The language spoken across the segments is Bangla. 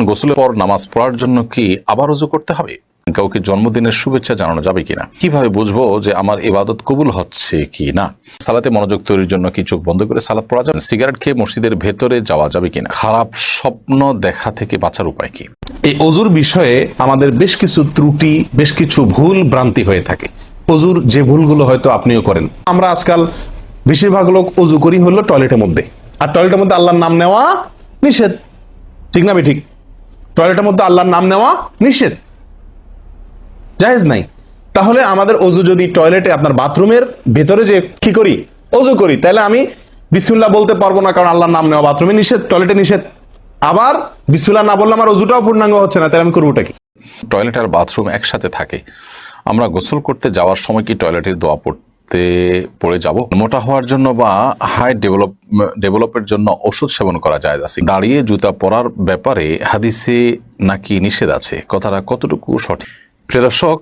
গোসলের পর নামাজ পড়ার জন্য কি আবার ওযু করতে হবে? কাউকে জন্মদিনের শুভেচ্ছা জানানো যাবে কিনা? কিভাবে বুঝবো যে আমার ইবাদত কবুল হচ্ছে কি না? সালাতে মনোযোগ তৈরির জন্য কি চোখ বন্ধ করে সালাত পড়া যাবে? সিগারেট খেয়ে মসজিদের ভেতরে যাওয়া যাবে কিনা? খারাপ স্বপ্ন দেখা থেকে বাঁচার উপায় কি? এই অজুর বিষয়ে আমাদের বেশ কিছু ত্রুটি, বেশ কিছু ভুল ভ্রান্তি হয়ে থাকে। অজুর যে ভুলগুলো হয়তো আপনিও করেন। আমরা আজকাল বেশিরভাগ লোক অজু করি হলো টয়লেটের মধ্যে, আর টয়লেটের মধ্যে আল্লাহর নাম নেওয়া নিষেধ, ঠিক না? ঠিক, টয়লেটের মধ্যে আল্লাহর নাম নেওয়া নিষেধ, জায়েজ নাই। তাহলে আমাদের অজু যদি টয়লেটে, আপনার বাথরুমের ভেতরে যে কি করি, অজু করি, তাহলে আমি বিসমিল্লাহ বলতে পারবো না, কারণ আল্লাহর নাম নেওয়া বাথরুমে নিষেধ, টয়লেটে নিষেধ। আবার বিসমিল্লাহ না বললে আমার অজুটাও পূর্ণাঙ্গ হচ্ছে না, তাহলে আমি করবোটা কি? টয়লেট আর বাথরুম একসাথে থাকে, আমরা গোসল করতে যাওয়ার সময় কি টয়লেটের দোয়া পড়ে যাব? মোটা হওয়ার জন্য বা হাইট ডেভেলপের জন্য ওষুধ সেবন করা যায় আছে? দাঁড়িয়ে জুতা পরার ব্যাপারে হাদিসে নাকি নিষেধ আছে, কথাটা কতটুকু সঠিক? প্রিয় দর্শক,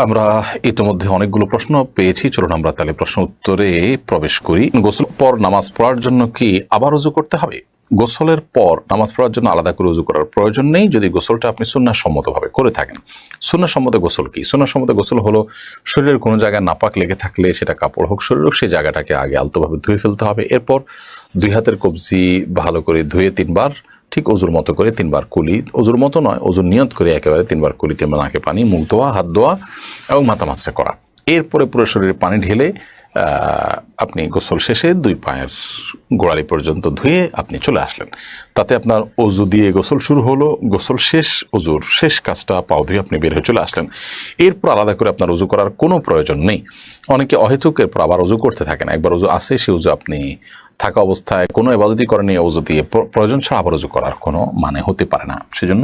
আমরা ইতিমধ্যে অনেকগুলো প্রশ্ন পেয়েছি, চলুন আমরা তাহলে প্রশ্ন উত্তরে প্রবেশ করি। গোসল পর নামাজ পড়ার জন্য কি আবার ওযু করতে হবে? গোসলের পর নামাজ পড়ার জন্য আলাদা করে ওযু করার প্রয়োজন নেই, যদি গোসলটা আপনি সুন্নাহসম্মতভাবে করে থাকেন। সুন্নাহসম্মত গোসল কি? সুন্নাহসম্মত গোসল হলো শরীরের কোনো জায়গায় নাপাক লেগে থাকলে, সেটা কাপড় হোক শরীর হোক, সেই জায়গাটাকে আগে আলতোভাবে ধুয়ে ফেলতে হবে। এরপর দুই হাতের কবজি ভালো করে ধুয়ে 3 বার, ঠিক অজুর মতো করে 3 বার কুলি, অজুর মতো নয়, অজুর নিয়ত করে একেবারে 3 বার কুলিতে নাকে পানি, মুখ ধোয়া, হাত ধোয়া এবং মাথা মাছরা করা। এরপরে পুরো শরীরে পানি ঢেলে আপনি গোসল শেষে 2 পায়ের গোড়ালি পর্যন্ত ধুয়ে আপনি চলে আসলেন। তাতে আপনার অজু দিয়ে গোসল শুরু হলো, গোসল শেষ, অজুর শেষ কাজটা পাও ধুয়ে আপনি বের হয়ে চলে আসলেন। এরপর আলাদা করে আপনার অজু করার কোনো প্রয়োজন নেই। অনেকে অহেতুক এরপর আবার অজু করতে থাকেন। একবার অজু আসে, সে অজু আপনি থাকা অবস্থায় কোনো ইবাদতই করেনি, অজু দিয়ে প্রয়োজন ছাড়া আবার অজু করার কোনো মানে হতে পারে না। সেজন্য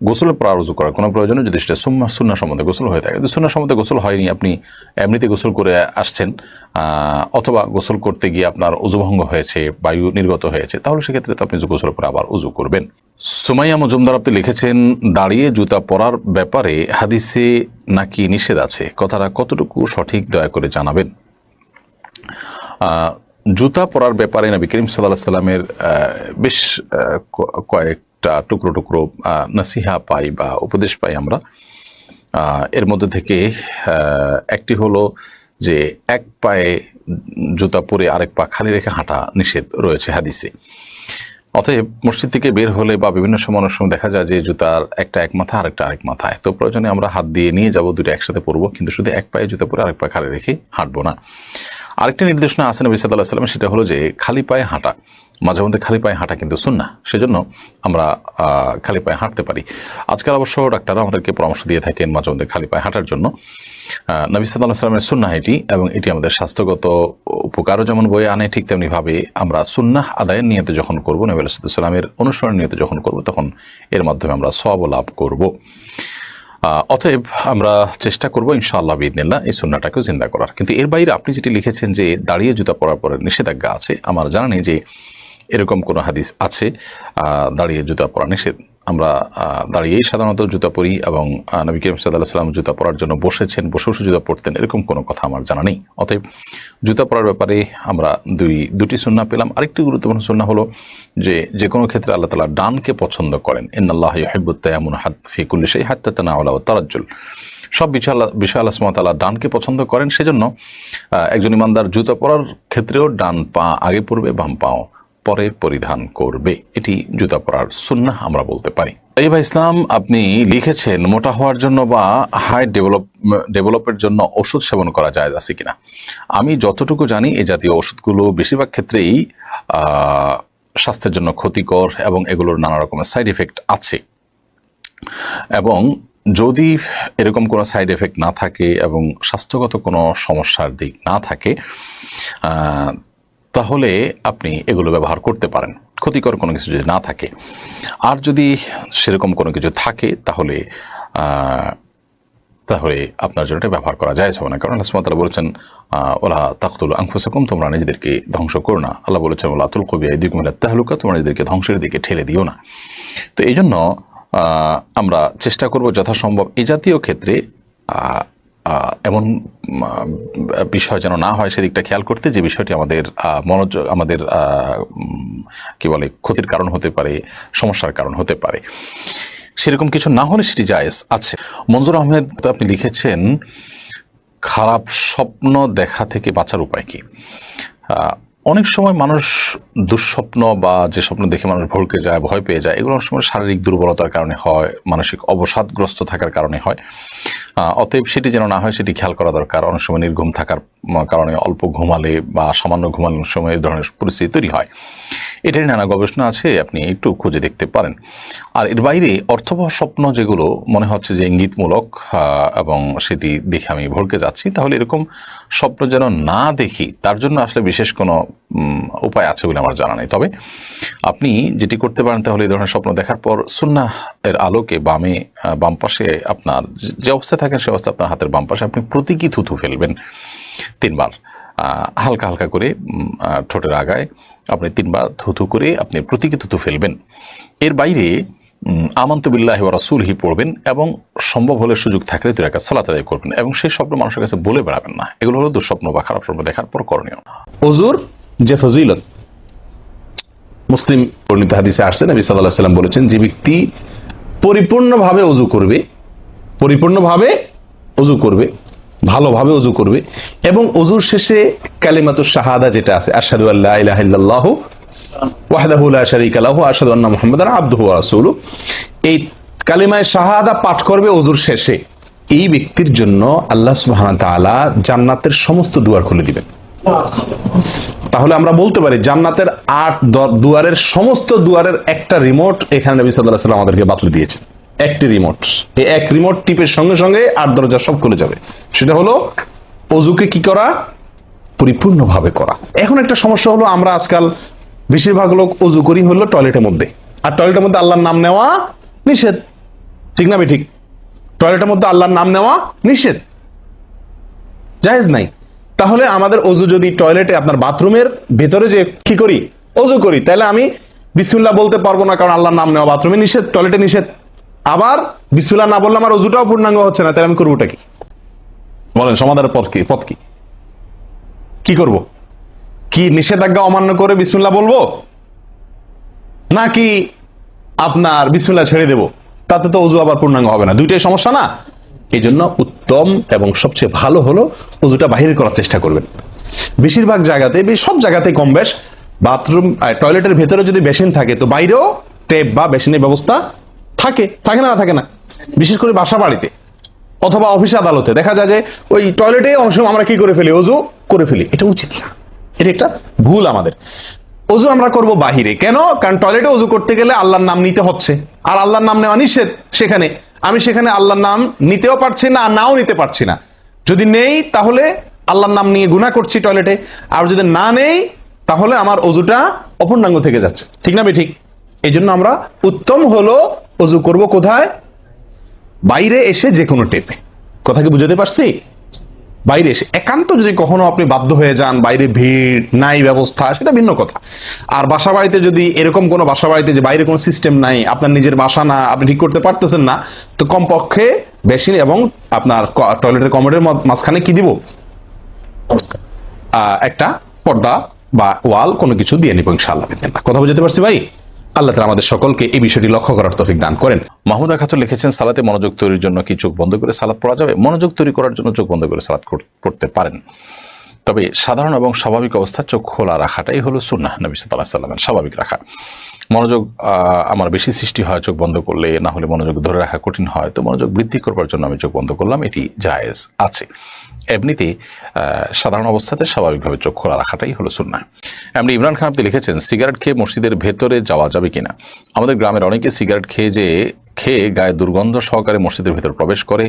গোসলের পর অজু করার কোনো প্রয়োজন নেই, যদি সেটা সুন্নাহ সম্বন্ধে গোসল হয়ে থাকে। যদি সুন্নাহ সম্বন্ধে গোসল হয়নি, আপনি এমনিতে গোসল করে আসছেন, অথবা গোসল করতে গিয়ে আপনার অজুভঙ্গ হয়েছে, বায়ু নির্গত হয়েছে, তাহলে সেক্ষেত্রে তো আপনি গোসলের পরে আবার অজু করবেন। সুমাইয়া মজুমদার আপনি লিখেছেন, দাঁড়িয়ে জুতা পরার ব্যাপারে হাদিসে নাকি নিষেধ আছে, কথাটা কতটুকু সঠিক দয়া করে জানাবেন। জুতা পরার ব্যাপারে নবী করিম সাল্লাল্লাহু আলাইহি সাল্লামের বেশ কয়েকটা টুকরো টুকরো নসিহা পাই বা উপদেশ পাই আমরা। এর মধ্যে থেকে একটি হলো যে এক পায়ে জুতা পরে আরেক পা খালি রেখে হাঁটা নিষেধ রয়েছে হাদিসে। অতএব মসজিদ থেকে বের হলে বা বিভিন্ন সময় দেখা যায় যে জুতার একটা এক মাথা আরেকটা আরেক মাথায়, তো প্রয়োজনে আমরা হাত দিয়ে নিয়ে যাব, দুটো একসাথে পরবো, কিন্তু শুধু এক পায়ে জুতা পরে আরেক পা খালি রেখে হাঁটবো না। আরেকটা নির্দেশনা আছে নবী সাল্লাল্লাহু আলাইহি ওয়াসাল্লাম, সেটা হলো যে খালি পায়ে হাঁটা, মাঝে মধ্যে খালি পায়ে হাঁটা কিন্তু সুন্নাহ, সেজন্য আমরা খালি পায়ে হাঁটতে পারি। আজকাল অবশ্য ডাক্তাররা আমাদেরকে পরামর্শ দিয়ে থাকেন মাঝে মধ্যে খালি পায়ে হাঁটার জন্য। নবী সাল্লাল্লাহু আলাইহি ওয়াসাল্লামের সুন্নাহ এটি, এবং এটি আমাদের স্বাস্থ্যগত উপকারও যেমন বয়ে আনে, ঠিক তেমনিভাবে আমরা সুন্নাহ আদায়ের নিয়তে যখন করবো, নবী সাল্লাল্লাহু আলাইহি ওয়াসাল্লামের অনুসরণ নিয়তে যখন করবো, তখন এর মাধ্যমে আমরা সওয়াব লাভ করব। অতএব আমরা চেষ্টা করবো ইনশাআল্লাহ বিইذনিল্লাহ এই সুন্নাহটাকেও জিন্দা করার। কিন্তু এর বাইরে আপনি যেটি লিখেছেন যে দাঁড়িয়ে জুতা পরার পরে নিষেধাজ্ঞা আছে, আমার জানা নেই যে এরকম কোনো হাদিস আছে দাঁড়িয়ে জুতা পরা নিষেধ। আমরা দাঁড়িয়েই সাধারণত জুতা পরি, এবং নবী করিম সাল্লাল্লাহু আলাইহি ওয়াসাল্লাম জুতা পরার জন্য বসেছেন, বসে বসে জুতা পরতেন, এরকম কোনো কথা আমার জানা নেই। অতএব জুতা পরার ব্যাপারে আমরা দুটি সুন্নাহ পেলাম। আরেকটি গুরুত্বপূর্ণ সুন্নাহ হলো যে কোনো ক্ষেত্রে আল্লাহ তাআলা ডানকে পছন্দ করেন। ইন্নাল্লাহা ইউহিব্বুত তায়াম্মুনা ফি কুল্লি শাই হাত্তা তানাওয়ালা ওয়া তারাজ্জুল। সব বিষয় আল্লাহ সুবহানাহু ওয়া তাআলা ডানকে পছন্দ করেন, সেজন্য একজন ইমানদার জুতা পরার ক্ষেত্রেও ডান পা আগে পড়বে, বাম পাও পরে পরিধান করবে। এটি জুতা পরার সুন্নাহ আমরা বলতে পারি। ভাই ইসলাম আপনি লিখেছেন, মোটা হওয়ার জন্য বা হাইট ডেভেলপের জন্য ওষুধ সেবন করা যায় আছে কিনা? আমি যতটুকু জানি এই জাতীয় ওষুধগুলো বেশিরভাগ ক্ষেত্রেই স্বাস্থ্যের জন্য ক্ষতিকর, এবং এগুলোর নানা রকমের সাইড এফেক্ট আছে। এবং যদি এরকম কোনো সাইড এফেক্ট না থাকে এবং স্বাস্থ্যগত কোনো সমস্যার দিক না থাকে, তাহলে আপনি এগুলো ব্যবহার করতে পারেন, ক্ষতিকর কোনো কিছু যদি না থাকে। আর যদি সেরকম কোনো কিছু থাকে, তাহলে আপনার জন্য এটা ব্যবহার করা যায় হবে না। কারণ আল্লাহ সুবহানাহু ওয়া তাআলা বলেছেন, ওয়ালা তাকতুলু আনফুসাকুম, তোমরা নিজেদেরকে ধ্বংস করো না। আল্লাহ বলেছেন, ওয়ালা তুলকু বিআইদিকুম ইলা তাহলুকা, তোমরা নিজেদেরকে ধ্বংসের দিকে ঠেলে দিও না। তো এই জন্য আমরা চেষ্টা করব যথাসম্ভব এই জাতীয় ক্ষেত্রে এমন বিষয় যেন না হয় সেদিকটা খেয়াল করতে, যে বিষয়টি আমাদের মনোযোগ আমাদের কি বলে ক্ষতির কারণ হতে পারে, সমস্যার কারণ হতে পারে। সেরকম কিছু না হলে সেটি জায়েজ আছে। মঞ্জুর আহমেদ আপনি লিখেছেন, খারাপ স্বপ্ন দেখা থেকে বাঁচার উপায় কি? অনেক সময় মানুষ দুঃস্বপ্ন বা যে স্বপ্ন দেখে মানুষ ভড়কে যায়, ভয় পেয়ে যায়, এগুলো অনেক সময় শারীরিক দুর্বলতার কারণে হয়, মানসিক অবসাদগ্রস্ত থাকার কারণে হয়। অতএব সেটি যেন না হয় সেটি খেয়াল করা দরকার। অনেক সময় নির্ঘুম থাকার কারণে, অল্প ঘুমালে বা সামান্য ঘুমানোর সময় এই ধরনের পরিস্থিতি তৈরি হয়। এটারই নানা গবেষণা আছে, আপনি একটু খুঁজে দেখতে পারেন। আর এর বাইরে অর্থবহ স্বপ্ন যেগুলো মনে হচ্ছে যে ইঙ্গিতমূলক এবং সেটি দেখে আমি ভড়কে যাচ্ছি, তাহলে এরকম স্বপ্ন যেন না দেখি, তার জন্য আসলে বিশেষ কোনো উপায় আছে বলে আমার জানা নেই। তবে আপনি যেটি করতে পারেন, তাহলে এই ধরনের স্বপ্ন দেখার পর সুন্নাহ এর আলোকে বাম পাশে আপনার যে অবস্থায় থাকেন সে অবস্থা, আপনার হাতের বাম পাশে আপনি প্রতীকী থুথু ফেলবেন 3 বার, হালকা হালকা করে ঠোঁটের আগায় আপনি 3 বার থুথু করে আপনি প্রতীকী থুথু ফেলবেন। এর বাইরে আমানতু বিল্লাহি ওয়া রাসূলিহি পড়বেন এবং সম্ভব হলে সুযোগ থাকলে 2 রাকাত সালাত আদায় করবেন এবং সেই স্বপ্ন মানুষের কাছে বলে বেড়াবেন না। এগুলো হলো দুঃস্বপ্ন বা খারাপ স্বপ্ন দেখার পর করণীয়। ওযুর যে ফজিলত মুসলিম বর্ণিত হাদিসে আসছে, নবী সাল্লাল্লাহু আলাইহি ওয়াসাল্লাম বলেছেন, যে ব্যক্তি পরিপূর্ণভাবে ওযু করবে, ভালোভাবে ওযু করবে এবং ওযুর শেষে কালিমাতুশ শাহাদা যেটা আছে, আশহাদু আল্লা ইলাহা ইল্লাল্লাহু ওয়াহদাহু লা শারীকা লাহু ওয়া আশহাদু আন্না মুহাম্মাদান আবদুহু ওয়া রাসূলুহু, এই কালিমায়ে শাহাদা পাঠ করবে ওযুর শেষে, এই ব্যক্তির জন্য আল্লাহ সুবহানাহু ওয়া তাআলা জান্নাতের সমস্ত দুয়ার খুলে দিবেন। তাহলে আমরা বলতে পারি জান্নাতের 8 দুয়ারের সমস্ত দুয়ারের একটা রিমোট এখানে নবী সাল্লাল্লাহু আলাইহি ওয়াসাল্লাম আমাদেরকে বাতলে দিয়েছেন। একটি রিমোট, এই এক রিমোট টিপের সঙ্গে সঙ্গে 8 দরজা সব খুলে যাবে। সেটা হলো ওযুকে কি করা? পরিপূর্ণভাবে করা। এখন একটা সমস্যা হলো, আমরা আজকাল বেশিরভাগ লোক ওযু করি হলো টয়লেটের মধ্যে, আর টয়লেটের মধ্যে আল্লাহর নাম নেওয়া নিষেধ, ঠিক না ঠিক? টয়লেটের মধ্যে আল্লাহর নাম নেওয়া নিষেধ, জায়েজ নাই। তাহলে আমাদের ওযু যদি টয়লেটে, আপনার বাথরুমের ভেতরে যে কি করি, ওযু করি, তাহলে আমি বিসমিল্লাহ বলতে পারবো না, কারণ আল্লাহর নাম নেওয়া বাথরুমে নিষেধ, টয়লেটে নিষেধ। আবার বিসমিল্লাহ না বললে আমার ওযুটাও পূর্ণাঙ্গ হচ্ছে না, তাহলে আমি করবোটা কি? বলেন, সমাধানের পথ কি? কি করব? কি নিষেধাজ্ঞা অমান্য করে বিসমিল্লাহ বলবো, নাকি আপনার বিসমিল্লাহ ছেড়ে দেব? তাতে তো ওযু আবার পূর্ণাঙ্গ হবে না, দুইটাই সমস্যা না? এই জন্য উত্তম এবং সবচেয়ে ভালো হলো ওযুটা বাহিরে করার চেষ্টা করবেন। বেশিরভাগ জায়গাতে, সব জায়গাতে কম বেশ, বাথরুম টয়লেটের ভেতরে যদি বেসিন থাকে, তো বাইরেও টেপ বা বেসিনের ব্যবস্থা থাকে না? বিশেষ করে বাসা বাড়িতে অথবা অফিস আদালতে দেখা যায় যে ওই টয়লেটে অনেক সময় আমরা কি করে ফেলি, ওযু করে ফেলি। এটা উচিত না, এটা একটা ভুল আমাদের। ওযু আমরা করব বাহিরে। কেন? কারণ টয়লেটে ওযু করতে গেলে আল্লাহর নাম নিতে হচ্ছে, আর আল্লাহর নাম নেওয়া নিষেধ। আমি সেখানে আল্লাহর নাম নিতেও পারছি না, আর নাও নিতে পারছি না। যদি নেই তাহলে আল্লাহর নাম নিয়ে গুনাহ করছি টয়লেটে, আর যদি না নেই তাহলে আমার ওযুটা অপূর্ণাঙ্গ থেকে যাচ্ছে, ঠিক না ঠিক? এই জন্য আমরা উত্তম হলো ওযু করব কোথায়? বাইরে এসে যে কোনো টেপে। কথা কি বুঝাতে পারছি? বাইরে এসে, একান্ত যদি কখনো আপনি বাধ্য হয়ে যান, বাইরে ভিড় নাই, ব্যবস্থা, সেটা ভিন্ন কথা। আর বাসা বাড়িতে যদি এরকম কোনো বাসা বাড়িতে যে বাইরে কোনো সিস্টেম নাই, আপনার নিজের বাসা না, আপনি ঠিক করতে পারতেছেন না, তো কমপক্ষে বেসিন এবং আপনার টয়লেটের কমোডের মাঝখানে কি দিব? একটা পর্দা বা ওয়াল, কোনো কিছু দিয়ে নিব ইনশাআল্লাহ। কথা বুঝতে পারছি ভাই? আল্লাহ তাআলা আমাদের সকলকে এই বিষয়টি লক্ষ্য করার তৌফিক দান করেন। মাহমুদা খাতুন লিখেছেন, সালাতে মনোযোগ তৈরির জন্য কি চোখ বন্ধ করে সালাত পড়া যাবে? মনোযোগ তৈরি করার জন্য চোখ বন্ধ করে সালাত পড়তে পারেন, তবে সাধারণ এবং স্বাভাবিক অবস্থায় চোখ খোলা রাখাটাই হলো সুন্নাহ নবী সাল্লাল্লাহু আলাইহি ওয়াসাল্লামের। স্বাভাবিক রাখা। মনোযোগ আমার বেশি সৃষ্টি হয় চোখ বন্ধ করলে, না হলে মনোযোগ ধরে রাখা কঠিন হয়, তো মনোযোগ বৃদ্ধি করবার জন্য আমি চোখ বন্ধ করলাম, এটি জায়েজ আছে। এমনিতে সাধারণ অবস্থাতে স্বাভাবিকভাবে চোখ খোলা রাখাটাই হলো সুন্নাহ। এমনি ইমরান খান আপনি লিখেছেন, সিগারেট খেয়ে মসজিদের ভেতরে যাওয়া যাবে কিনা? আমাদের গ্রামের অনেকে সিগারেট খেয়ে গায়ে দুর্গন্ধ সহকারে মসজিদের ভেতর প্রবেশ করে,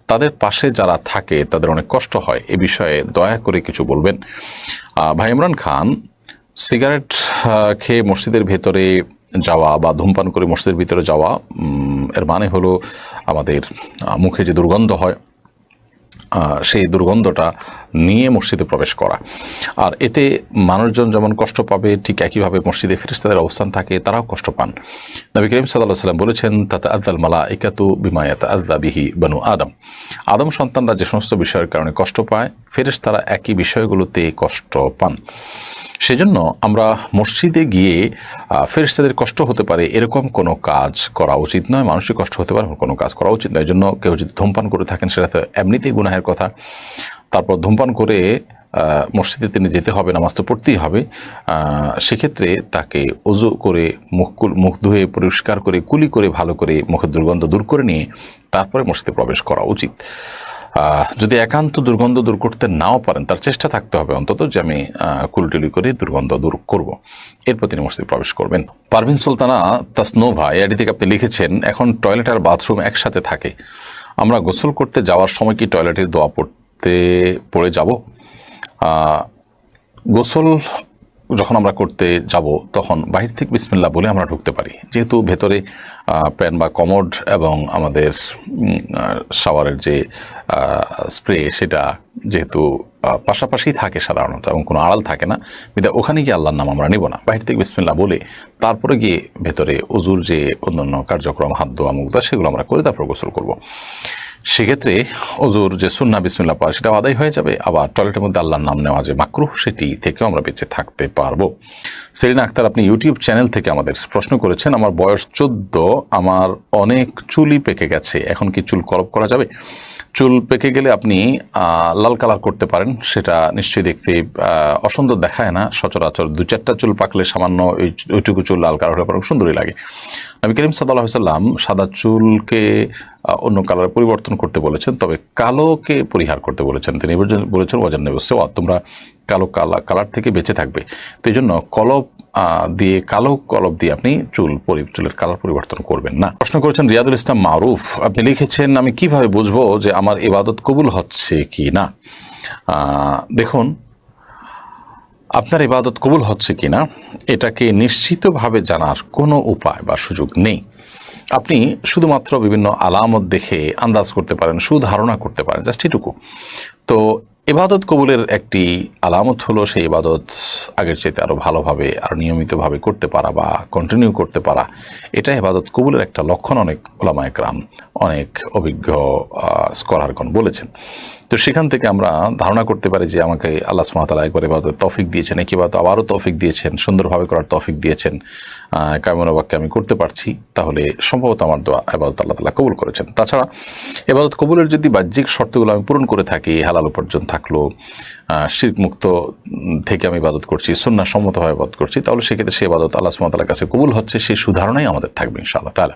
তাদের পাশে যারা থাকে তাদের অনেক কষ্ট হয়, এ বিষয়ে দয়া করে কিছু বলবেন। ভাই ইমরান খান, সিগারেট খেয়ে মসজিদের ভেতরে যাওয়া বা ধূমপান করে মসজিদের ভিতরে যাওয়া, এর মানে হলো আমাদের মুখে যে দুর্গন্ধ হয়, সেই দুর্গন্ধটা নিয়ে মসজিদে প্রবেশ করা। আর এতে মানুষজন যেমন কষ্ট পাবে, ঠিক একইভাবে মসজিদে ফেরেশতাদের অবস্থান থাকে, তারাও কষ্ট পান। নবী করিম সাল্লাল্লাহু আলাইহি ওয়াসাল্লাম বলেছেন, তাতাআযাল মালাইকাতু বিমা ইয়াতাআযা বিহি বানু আদম। আদম সন্তানরা যে সমস্ত বিষয়ের কারণে কষ্ট পায়, ফেরেশতারা একই বিষয়গুলোতে কষ্ট পান। সেজন্য আমরা মসজিদে গিয়ে ফেরেশতাদের কষ্ট হতে পারে এরকম কোনো কাজ করা উচিত নয়, মানুষের কষ্ট হতে পারে কোনো কাজ করা উচিত নয়। এই জন্য কেউ যদি ধূমপান করে থাকেন, সেটা তো এমনিতেই গুনাহের কথা। তারপর ধূমপান করে মসজিদে তিনি যেতে হবে, নামাজ তো পড়তেই হবে। সেক্ষেত্রে তাকে ওযু করে মুখ ধুয়ে পরিষ্কার করে কুলি করে ভালো করে মুখের দুর্গন্ধ দূর করে নিয়ে তারপরে মসজিদে প্রবেশ করা উচিত। যদি একান্ত দুর্গন্ধ দূর করতে নাও পারেন, তার চেষ্টা থাকতে হবে অন্তত যে আমি কুলটুলি করে দুর্গন্ধ দূর করব, এরপর তিনি মসজিদে প্রবেশ করবেন। পারভিন সুলতানা তাসনোভা এআইডি থেকে আপনি লিখেছেন, এখন টয়লেট আর বাথরুম একসাথে থাকে, আমরা গোসল করতে যাওয়ার সময় কি টয়লেটের দোয়া পড়ে যাব? গোসল যখন আমরা করতে যাব তখন বাহির থেকে বিসমিল্লাহ বলে আমরা ঢুকতে পারি, যেহেতু ভেতরে প্যান বা কমোড এবং আমাদের শাওয়ারের যে স্প্রে সেটা যেহেতু পাশাপাশি থাকে সাধারণত এবং কোনো আড়াল থাকে না, বিধায় ওখানে গিয়ে আল্লাহর নাম আমরা নেব না। বাহির থেকে বিসমিল্লাহ বলে তারপরে গিয়ে ভেতরে ওযুর যে অন্যান্য কার্যক্রম, হাত ধোয়া, মুখ ধোয়া, সেগুলো আমরা করে তারপর গোসল করব। সেক্ষেত্রে ওযুর যে সুন্নাহ বিসমিল্লাহ পড়া সেটাও আদায় হয়ে যাবে, আবার টয়লেটের মধ্যে আল্লাহর নাম নেওয়া যে মাকরুহ সেটি থেকেও আমরা বেঁচে থাকতে পারবো। সেলিনা আক্তার আপনি ইউটিউব চ্যানেল থেকে আমাদের প্রশ্ন করেছেন, আমার বয়স 14, আমার অনেক চুলই পেকে গেছে, এখন কি চুল কলপ করা যাবে? চুল পেকে গেলে আপনি লাল কালার করতে পারেন, সেটা নিশ্চয়ই দেখতে অসুন্দর দেখায় না। সচরাচর 2-4টা চুল পাকলে সামান্য ওইটুকু চুল লাল কালার হলে পরে সুন্দরই লাগে। নবী করিম সাল্লাল্লাহু আলাইহি ওয়াসাল্লাম সাদা চুলকে অন্য কালারে পরিবর্তন করতে বলেছেন, তবে কালোকে পরিহার করতে বলেছেন। তিনি বলেছেন ওয়াজান নবী, তোমরা কালো কালার থেকে বেঁচে থাকবে। তো এই জন্য কালো কলব দিয়ে আপনি চুলের কালার পরিবর্তন করবেন না। প্রশ্ন করেছেন রিয়াদুল ইসলাম মারুফ, আপনি লিখেছেন, আমি কিভাবে বুঝবো যে আমার ইবাদত কবুল হচ্ছে কি না? দেখুন, আপনার ইবাদত কবুল হচ্ছে কিনা এটাকে নিশ্চিতভাবে জানার কোনো উপায় বা সুযোগ নেই। আপনি শুধুমাত্র বিভিন্ন আলামত দেখে আন্দাজ করতে পারেন, সুধারণা করতে পারেন, জাস্ট এটুকু। তো ইবাদত কবুলের একটি আলামত হলো সেই ইবাদত আগের চাইতে আরও ভালোভাবে আর নিয়মিতভাবে করতে পারা বা কন্টিনিউ করতে পারা। এটা ইবাদত কবুলের একটা লক্ষণ, অনেক উলামায়ে কেরাম, অনেক অভিজ্ঞ স্কলারগণ বলেছেন। তো সেখান থেকে আমরা ধারণা করতে পারি যে আমাকে আল্লাহ সুবহানাহু ওয়া তাআলা একবার ইবাদত তৌফিক দিয়েছেন, একবার আবারও তৌফিক দিয়েছেন, সুন্দরভাবে করার তৌফিক দিয়েছেন, কায়মনোবাক্যে বাক্যে আমি করতে পারছি, তাহলে সম্ভবত আমার দোয়া ইবাদত আল্লাহ তাআলা কবুল করেছেন। তাছাড়া ইবাদত কবুলের যদি বাহ্যিক শর্তগুলো আমি পূরণ করে থাকি, হালাল উপার্জন থাকলো, শিরক মুক্ত থেকে আমি ইবাদত করছি, সুন্নাহ সম্মতভাবে ইবাদত করছি, তাহলে সেক্ষেত্রে সে ইবাদত আল্লাহ সুবহানাহু ওয়া তাআলার কাছে কবুল হচ্ছে, সেই সুধারণাই আমাদের থাকবে ইনশাআল্লাহ তাআলা।